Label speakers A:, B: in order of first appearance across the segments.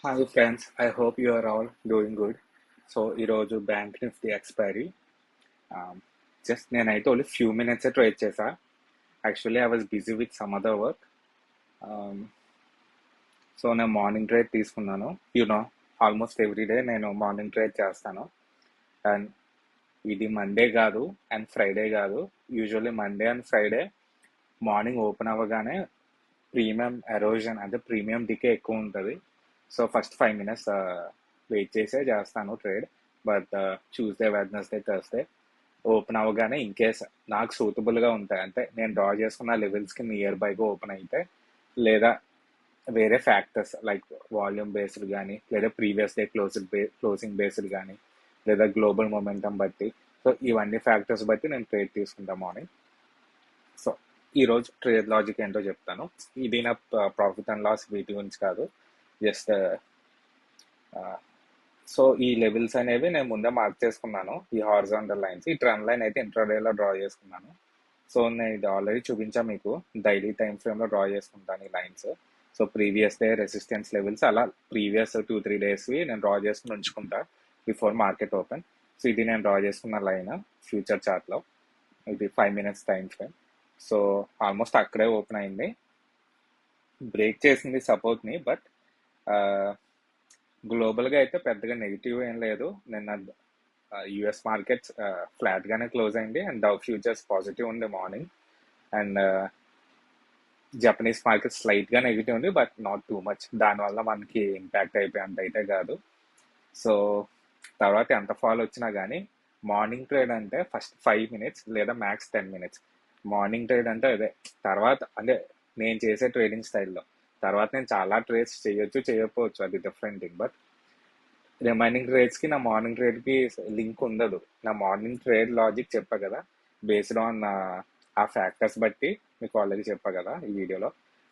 A: Hi friends, I hope you are all doing good. So ఈరోజు bank Nifty expiry just నేనైతే only few minutes trade చేసా. Actually I was busy with some other work. So నేను morning trade తీసుకున్నాను. You know almost every day నేను morning trade చేస్తాను. And ఇది Monday కాదు and Friday కాదు. Usually Monday and Friday morning open అవ్వగానే premium erosion అంటే ప్రీమియం డికే ఎక్కువ ఉంటుంది. సో ఫస్ట్ 5 minutes వెయిట్ చేసే చేస్తాను trade. But Tuesday, Wednesday, Thursday open అవ్వగానే ఇన్ కేస్ నాకు సూటబుల్గా ఉంటాయి అంటే నేను డ్రా చేసుకున్న లెవెల్స్కి నియర్ బైగా ఓపెన్ అయితే, లేదా వేరే ఫ్యాక్టర్స్ లైక్ వాల్యూమ్ బేస్డ్ కానీ, లేదా ప్రీవియస్ డే క్లోజింగ్ బేస్డ్ కానీ, లేదా గ్లోబల్ మొమెంటం బట్టి, సో ఇవన్నీ ఫ్యాక్టర్స్ బట్టి నేను ట్రేడ్ తీసుకుంటాను మార్నింగ్. సో ఈరోజు ట్రేడ్ లాజిక్ ఏంటో చెప్తాను. ఇది నా ప్రాఫిట్ అండ్ లాస్ వీటి గురించి కాదు, జస్ట్ సో ఈ లెవెల్స్ అనేవి నేను ముందే మార్క్ చేసుకున్నాను. ఈ హారిజాంటల్ లైన్స్, ఈ ట్రెండ్ లైన్ అయితే ఇంట్రాడేలో డ్రా చేసుకున్నాను. సో నేను ఇది ఆల్రెడీ చూపించా మీకు, డైలీ టైం ఫ్రేమ్లో డ్రా చేసుకుంటాను ఈ lines. So previous day resistance levels అలా ప్రీవియస్ 2-3 డేస్వి నేను డ్రా చేసుకుని ఉంచుకుంటా బిఫోర్ మార్కెట్ ఓపెన్. సో ఇది నేను డ్రా చేసుకున్న లైన్ ఫ్యూచర్ చార్ట్లో. ఇది 5 minutes time frame. So almost అక్కడే ఓపెన్ అయింది, బ్రేక్ చేసింది సపోర్ట్ని. బట్ గ్లోబల్గా అయితే పెద్దగా నెగిటివ్ ఏం లేదు. నిన్న యుఎస్ మార్కెట్స్ ఫ్లాట్గానే క్లోజ్ అయింది అండ్ డౌ ఫ్యూచర్స్ పాజిటివ్ ఉంది మార్నింగ్. అండ్ జపనీస్ మార్కెట్ స్లైట్గా నెగిటివ్ ఉంది, బట్ నాట్ టూ మచ్. దానివల్ల మనకి ఇంపాక్ట్ అయిపోయేంత అయితే కాదు. సో తర్వాత ఎంత ఫాల్ వచ్చినా కానీ మార్నింగ్ ట్రేడ్ అంటే ఫస్ట్ 5 minutes లేదా మ్యాక్స్ 10 minutes. మార్నింగ్ ట్రేడ్ అంటే అదే. తర్వాత అంటే నేను చేసే ట్రేడింగ్ స్టైల్లో తర్వాత నేను చాలా ట్రేడ్స్ చేయొచ్చు, చేయకపోవచ్చు, అది డిఫరెంట్ థింగ్. బట్ రిమైనింగ్ ట్రేడ్స్కి నా మార్నింగ్ ట్రేడ్కి లింక్ ఉండదు. నా మార్నింగ్ ట్రేడ్ లాజిక్ చెప్పా కదా, బేస్డ్ ఆన్ ఆ ఫ్యాక్టర్స్ బట్టి మీకు ఆల్రెడీ చెప్పా కదా ఈ వీడియోలో,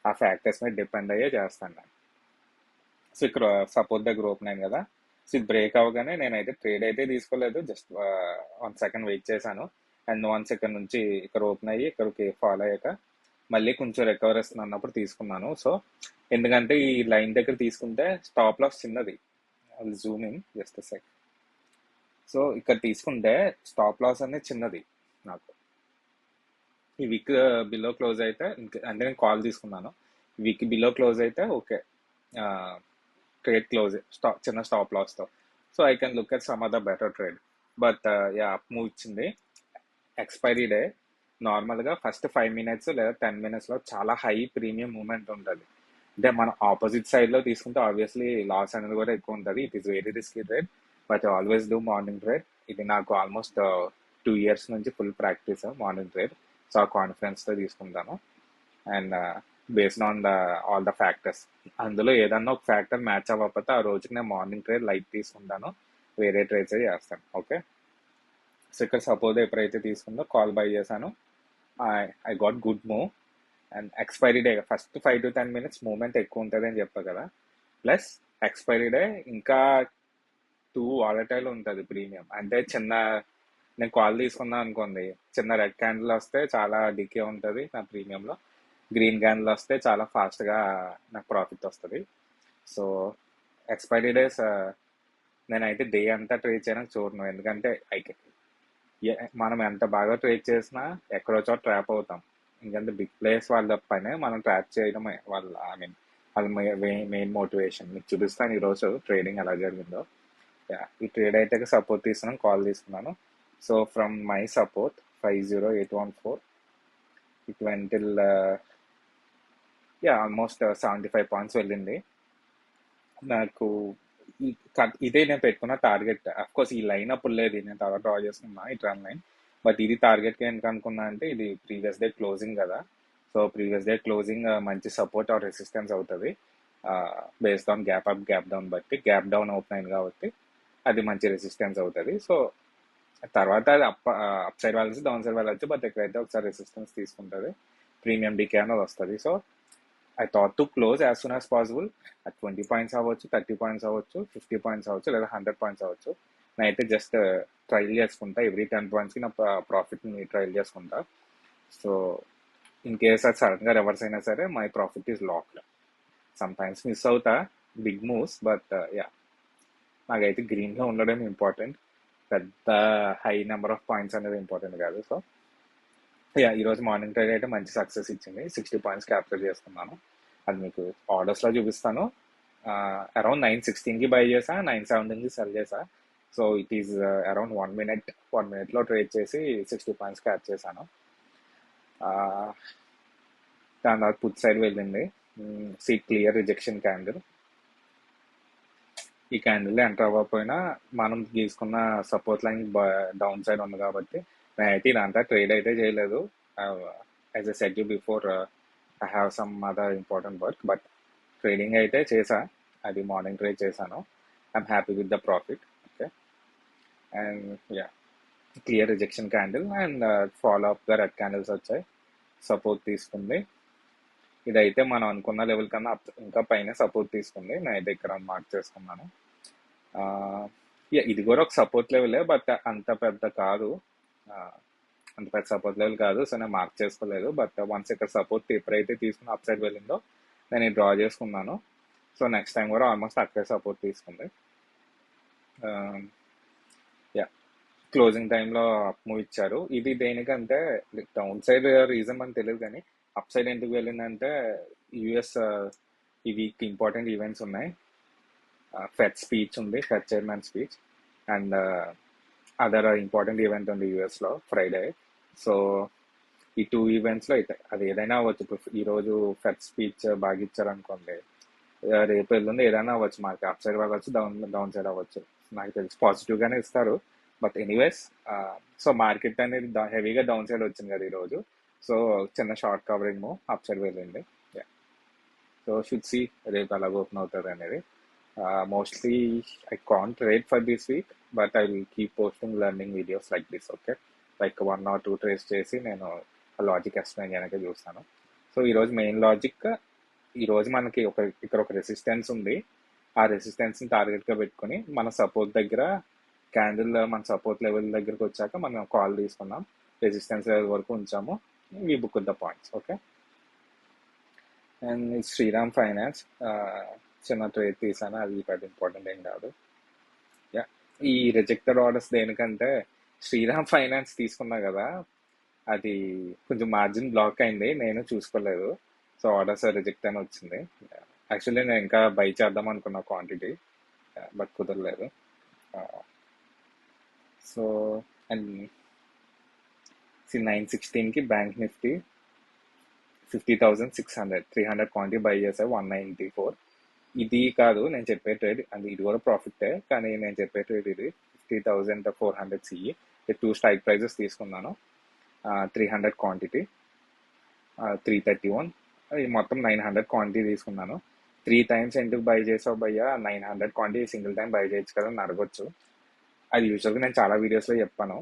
A: ఆ ఫ్యాక్టర్స్ మీద డిపెండ్ అయ్యే చేస్తాను నేను. సో ఇక్కడ సపోర్ట్ దగ్గర ఓపెన్ అయింది కదా, సో ఇది బ్రేక్ అవ్వగానే నేనైతే ట్రేడ్ అయితే తీసుకోలేదు, జస్ట్ 1 second వెయిట్ చేశాను. అండ్ 1 second నుంచి ఇక్కడ ఓపెన్ అయ్యి ఇక్కడికి ఫాలో అయ్యాక మళ్ళీ కొంచెం రికవర్ వస్తుంది అన్నప్పుడు తీసుకున్నాను. సో ఎందుకంటే ఈ లైన్ దగ్గర తీసుకుంటే స్టాప్ లాస్ చిన్నది. అది zoom in just sec. So ఇక్కడ తీసుకుంటే స్టాప్ లాస్ అనేది చిన్నది నాకు. ఈ వీక్ బిలో క్లోజ్ అయితే అంటే నేను కాల్ తీసుకున్నాను. వీక్ బిలో క్లోజ్ అయితే ఓకే, ట్రేడ్ క్లోజ్ చిన్న స్టాప్ లాస్తో. So I can look at some other better trade. But ya up move ఇచ్చింది. ఎక్స్పైరీ డే నార్మల్గా ఫస్ట్ 5 minutes లేదా 10 minutesలో చాలా హై ప్రీమియం మూమెంట్ ఉంటుంది. అంటే మనం ఆపోజిట్ సైడ్లో తీసుకుంటే ఆబ్వియస్లీ లాస్ అనేది కూడా ఎక్కువ ఉంటుంది. It is very risky trade, but always do morning trade. ఇది నాకు ఆల్మోస్ట్ 2 years నుంచి full practice morning trade. So ఆ కాన్ఫిడెన్స్తో తీసుకుంటాను. And based on all the factors, అందులో ఏదన్నా ఒక ఫ్యాక్టర్ మ్యాచ్ అవ్వకపోతే ఆ రోజుకి నేను మార్నింగ్ ట్రేడ్ లైట్ తీసుకుంటాను, వేరే ట్రేడ్స్ చేస్తాను. ఓకే, సో ఇక్కడ సపోజ్ ఎప్పుడైతే తీసుకుందో కాల్ బై చేశాను, I got good move. And expiry day first 5 to 10 minutes movement ఎక్కువ ఉంటుంది అని చెప్పా కదా, ప్లస్ ఎక్స్పైరీ డే ఇంకా 2 వాలటైల్ ఉంటుంది ప్రీమియం. అంటే నేను కాల్ తీసుకున్నా అనుకోండి, చిన్న రెడ్ క్యాండిల్ వస్తే చాలా డికే ఉంటుంది నా ప్రీమియంలో, గ్రీన్ క్యాండిల్ వస్తే చాలా ఫాస్ట్గా నాకు ప్రాఫిట్ వస్తుంది. సో ఎక్స్పైరీ డేస్ నేనైతే డే అంతా ట్రేడ్ చేయడానికి చూడను, ఎందుకంటే మనం ఎంత బాగా ట్రేడ్ చేసినా ఎక్కడో చోట ట్రాప్ అవుతాం. ఎందుకంటే బిగ్ ప్లేయర్స్ వాళ్ళ పైన మనం ట్రాప్ చేయడమే వాళ్ళ మెయిన్ మోటివేషన్. మీకు చూపిస్తాను ఈరోజు ట్రేడింగ్ ఎలా జరిగిందో. ఈ ట్రేడ్ అయితే సపోర్ట్ తీసుకున్నాను, కాల్ తీసుకున్నాను. So from my support 50814 it went till almost 75 points వెళ్ళింది నాకు. ఇదే నేను పెట్టుకున్న టార్గెట్. అఫ్కోర్స్ ఈ లైన్ అప్పుడు లేదు, నేను తర్వాత డ్రా చేసుకున్నా ఈ ట్రెండ్ లైన్. బట్ ఇది టార్గెట్గా ఎందుకు అనుకున్నా అంటే ఇది ప్రీవియస్ డే క్లోజింగ్ కదా. సో ప్రీవియస్ డే క్లోజింగ్ మంచి సపోర్ట్ ఆర్ రెసిస్టెన్స్ అవుతుంది based on gap up gap down బట్టి. గ్యాప్ డౌన్ ఓపెన్ అయింది కాబట్టి అది మంచి రెసిస్టెన్స్ అవుతుంది. సో తర్వాత అది అప్ సైడ్ వెళ్ళచ్చు, డౌన్ సైడ్ వెళ్ళచ్చు, బట్ ఎక్కడైతే ఒకసారి రెసిస్టెన్స్ తీసుకుంటుంది ప్రీమియం డికే అనేది వస్తుంది. So I thought to close as soon as possible. అది 20 points అవ్వచ్చు, 30 points అవ్వచ్చు, 50 points అవ్వచ్చు, లేదా 100 points అవ్వచ్చు. నేనైతే జస్ట్ ట్రైల్ చేసుకుంటా, ఎవ్రీ 10 pointsకి నా ప్రాఫిట్ని ట్రైల్ చేసుకుంటా. సో ఇన్ కేస్ అది సడన్గా రివర్స్ అయినా సరే my profit is locked. Some times miss అవుతా, బిగ్ మూవ్స్, బట్ యా, నాకైతే గ్రీన్లో ఉండడం ఇంపార్టెంట్. పెద్ద హై నెంబర్ ఆఫ్ పాయింట్స్ అనేది ఇంపార్టెంట్ కాదు. సో యా, ఈరోజు మార్నింగ్ ట్రేడ్ అయితే మంచి సక్సెస్ ఇచ్చింది. 60 పాయింట్స్ క్యాప్చర్ చేసుకున్నాను. అది మీకు ఆర్డర్స్లో చూపిస్తాను. అరౌండ్ 9:16కి బై చేసా, 9:17కి సెల్ చేసా. సో ఇట్ ఈస్ అరౌండ్ 1 మినిట్లో ట్రేడ్ చేసి 60 పాయింట్స్ క్యాచ్ చేశాను. దాని తర్వాత పుట్ సైడ్ వెళ్ళింది. See clear rejection candle. ఈ క్యాండిల్ ఎంటర్ అవ్వకపోయినా మనం తీసుకున్న సపోర్ట్ లైన్ డౌన్ సైడ్ ఉంది కాబట్టి నేనైతే ఇదంతా ట్రేడ్ అయితే చేయలేదు. As I said you before, I have some other important work, but trading అయితే చేశా. అది మార్నింగ్ ట్రేడ్ చేశాను. I'm happy with the profit. Okay, and ya, clear rejection candle and follow అప్గా రెడ్ క్యాండిల్స్ వచ్చాయి, support తీసుకుంది. ఇదైతే మనం అనుకున్న లెవెల్ కన్నా ఇంకా పైన సపోర్ట్ తీసుకుంది. నేనైతే ఇక్కడ మార్క్ చేసుకున్నాను. ఇది కూడా ఒక సపోర్ట్ లెవెలే, బట్ అంత పెద్ద కాదు. అంత పెద్ద సపోర్ట్ లెవెల్ కాదు, సో నేను మార్క్ చేసుకోలేదు. బట్ వన్స్ ఇక్కడ సపోర్ట్ ఎప్పుడైతే తీసుకుని అప్ సైడ్ వెళ్ళిందో నేను డ్రా చేసుకున్నాను. సో నెక్స్ట్ టైం కూడా ఆల్మోస్ట్ అక్కడే సపోర్ట్ తీసుకుంది. యా, క్లోజింగ్ టైంలో అప్ మూవ్ ఇచ్చారు. ఇది దేనికంటే డౌన్ సైడ్ రీజన్ మనకు తెలియదు, కానీ అప్ సైడ్ ఎందుకు వెళ్ళిందంటే యుఎస్ ఈ వీక్ ఇంపార్టెంట్ ఈవెంట్స్ ఉన్నాయి. ఫెడ్ స్పీచ్ ఉంది, fed chairman speech, and other important event ఉంది యూఎస్లో ఫ్రైడే. సో ఈ 2 ఈవెంట్స్లో అయితే అది ఏదైనా అవ్వచ్చు. ఇప్పుడు ఈరోజు ఫెడ్ స్పీచ్ బాగా ఇచ్చారనుకోండి, రేపు ఎల్లుండి ఏదైనా అవ్వచ్చు. మనకి అప్ సైడ్ అవ్వచ్చు, డౌన్ సైడ్ అవ్వచ్చు. నాకు తెలిసి పాజిటివ్గానే ఇస్తారు. బట్ ఎనీవేస్, సో మార్కెట్ అనేది హెవీగా డౌన్ సైడ్ వచ్చింది కదా ఈరోజు. సో చిన్న short covering move up side వెళ్ళింది. సో షుడ్ సి రేపు అలాగ ఓపెన్ అవుతుంది అనేది. Mostly I can't trade for this week, but I will keep posting learning videos like this. Okay, like 1 or 2 trades చేసి నేను ఆ లాజిక్ ఎక్స్ప్లెయిన్ చేయడానికి చూస్తాను. సో ఈరోజు మెయిన్ లాజిక్, ఈరోజు మనకి ఇక్కడ ఒక రెసిస్టెన్స్ ఉంది. ఆ రెసిస్టెన్స్ని టార్గెట్గా పెట్టుకుని మన సపోర్ట్ దగ్గర క్యాండిల్ మన సపోర్ట్ లెవెల్ దగ్గరకు వచ్చాక మనం కాల్ తీసుకున్నాం, రెసిస్టెన్స్ లెవెల్ వరకు ఉంచాము, we book the points. Okay, and Shriram Finance చిన్న ట్రేడ్ తీసాను, అది పెద్ద ఇంపార్టెంట్ ఏం కాదు. యా, ఈ రిజెక్టెడ్ ఆర్డర్స్ దేనికంటే శ్రీరామ్ ఫైనాన్స్ తీసుకున్నా కదా, అది కొంచెం మార్జిన్ బ్లాక్ అయింది, నేను చూసుకోలేదు. సో ఆర్డర్స్ రిజెక్ట్ అని వచ్చింది. యాక్చువల్లీ నేను ఇంకా బై చేద్దాం అనుకున్నా క్వాంటిటీ, బట్ కుదరలేదు. సో అండ్ 9:16కి బ్యాంక్ నిఫ్టీ 50,600 300 క్వాంటిటీ బై చేసా, 194. ఇది కాదు నేను చెప్పే ట్రేడ్, అది ఇది కూడా ప్రాఫిటే, కానీ నేను చెప్పే ట్రేడ్ ఇది 50,400 సిఈ. 2 స్ట్రైక్ ప్రైజెస్ తీసుకున్నాను, 300 క్వాంటిటీ, 331. ఇది మొత్తం 900 క్వాంటిటీ తీసుకున్నాను. 3 times ఎందుకు బై చేసావు భయ్యా, 900 క్వాంటిటీ సింగిల్ టైం బై చేయొచ్చు కదా అని అడగొచ్చు. అది యూజువల్గా నేను చాలా వీడియోస్లో చెప్పాను.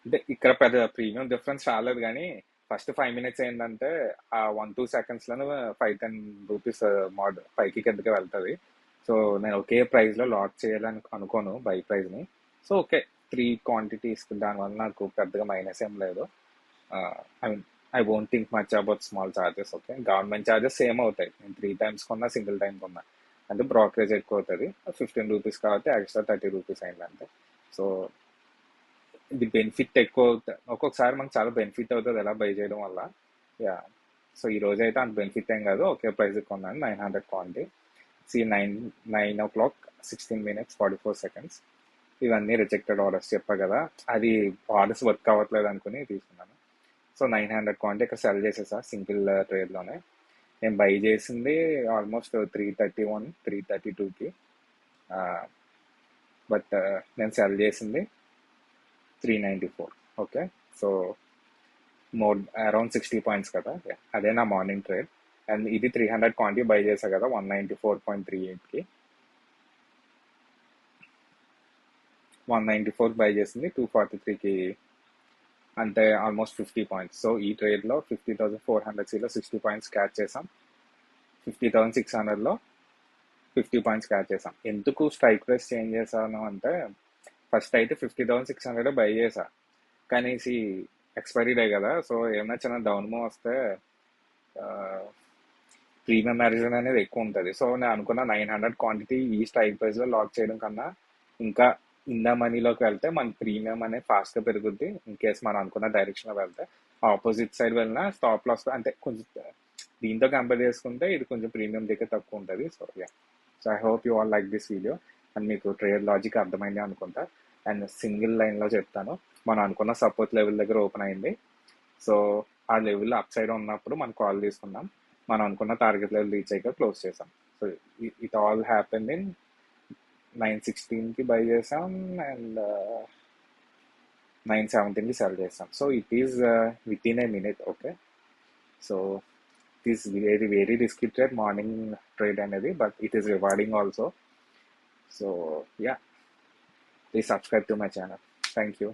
A: అంటే ఇక్కడ పెద్ద ప్రీమియం డిఫరెన్స్ రాలేదు, కానీ ఫస్ట్ 5 minutes ఏంటంటే ఆ 1-2 secondsలో 5-10 రూపీస్ పైకి కిందకి వెళ్తుంది. సో నేను ఒకే ప్రైస్లో లాక్ చేయాలని అనుకోను బై ప్రైస్ని. సో ఓకే, 3 quantities, దానివల్ల నాకు పెద్దగా మైనస్ ఏం లేదు. I mean I won't think much about small charges. Okay, government charges same అవుతాయి, నేను 3 times కొన్నా సింగిల్ టైం కొన్నా, అంటే బ్రోకరేజ్ ఎక్కువ అవుతుంది. 15 రూపీస్ కాబట్టి ఎక్స్ట్రా 30 రూపీస్ అయిందంటే. సో ఇది బెనిఫిట్ ఎక్కువ అవుతుంది, ఒక్కొక్కసారి మనకు చాలా బెనిఫిట్ అవుతుంది ఎలా బై చేయడం వల్ల. యా, సో ఈ రోజు అయితే అంత బెనిఫిట్ ఏం కాదు, ఒకే ప్రైస్ కొన్నాను, 900 క్వాంటిటీ. 9 o'clock 16 minutes 44 seconds. ఇవన్నీ రిజెక్టెడ్ ఆర్డర్స్ చెప్పా కదా, అది ఆర్డర్స్ వర్క్ అవ్వట్లేదు అనుకుని తీసుకున్నాను. సో 900 క్వాంటిటీ ఇక్కడ సెల్ చేసేసా సింగిల్ ట్రేడ్లోనే. నేను బై చేసింది ఆల్మోస్ట్ 331 332కి, బట్ నేను సెల్ చేసింది 394. ఓకే, సో అరౌండ్ 60 పాయింట్స్ కదా, అదే నా మార్నింగ్ ట్రేడ్. అండ్ ఇది 300 క్వాంటిటీ బై చేసా కదా 194.38కి, 194 బై చేసింది 243కి, అంటే ఆల్మోస్ట్ 50 పాయింట్స్. సో ఈ ట్రేడ్లో 50,400 60 పాయింట్స్ క్యాచ్ చేసాం, 50,600లో 50 పాయింట్స్ క్యాచ్ చేసాం. ఎందుకు స్ట్రైక్ ప్రైస్ చేంజ్ చేశాను అంటే, ఫస్ట్ అయితే 50,600 బై చేసా, కానీ ఎక్స్పైరీ డే కదా, సో ఏమైనా చిన్న డౌన్ మూవ్ వస్తే ప్రీమియం మార్జిన్ అనేది ఎక్కువ ఉంటుంది. సో నేను అనుకున్న 900 క్వాంటిటీ ఈ స్ట్రైక్ ప్రైస్లో లాక్ చేయడం కన్నా ఇంకా ఇన్ ద మనీలోకి వెళ్తే మన ప్రీమియం అనేది ఫాస్ట్గా పెరుగుద్ది. ఇన్ కేస్ మనం అనుకున్న డైరెక్షన్లో వెళ్తే ఆపోజిట్ సైడ్ వెళ్ళినా స్టాప్ లాస్ అంటే కొంచెం దీంతో కంపేర్ చేసుకుంటే ఇది కొంచెం ప్రీమియం దగ్గర తక్కువ ఉంటుంది. So ya, so I hope you all like this video and మీకు ట్రేడ్ లాజిక్ అర్థమైంది అనుకుంటా. అండ్ సింగిల్ లైన్లో చెప్తాను, మనం అనుకున్న సపోర్ట్ లెవెల్ దగ్గర ఓపెన్ అయింది. సో ఆ లెవెల్ అప్ సైడ్ ఉన్నప్పుడు మనం కాల్ తీసుకున్నాం, మనం అనుకున్న టార్గెట్ లెవెల్ రీచ్ అయ్యాక క్లోజ్ చేసాం. So it all happen in 916కి బై చేసాం అండ్ 917కి సెల్ చేసాం. So it is within a minute. Okay, so it is very very risky trade, morning trade అనేది, but it is rewarding also. So ya, please subscribe to my channel. Thank you.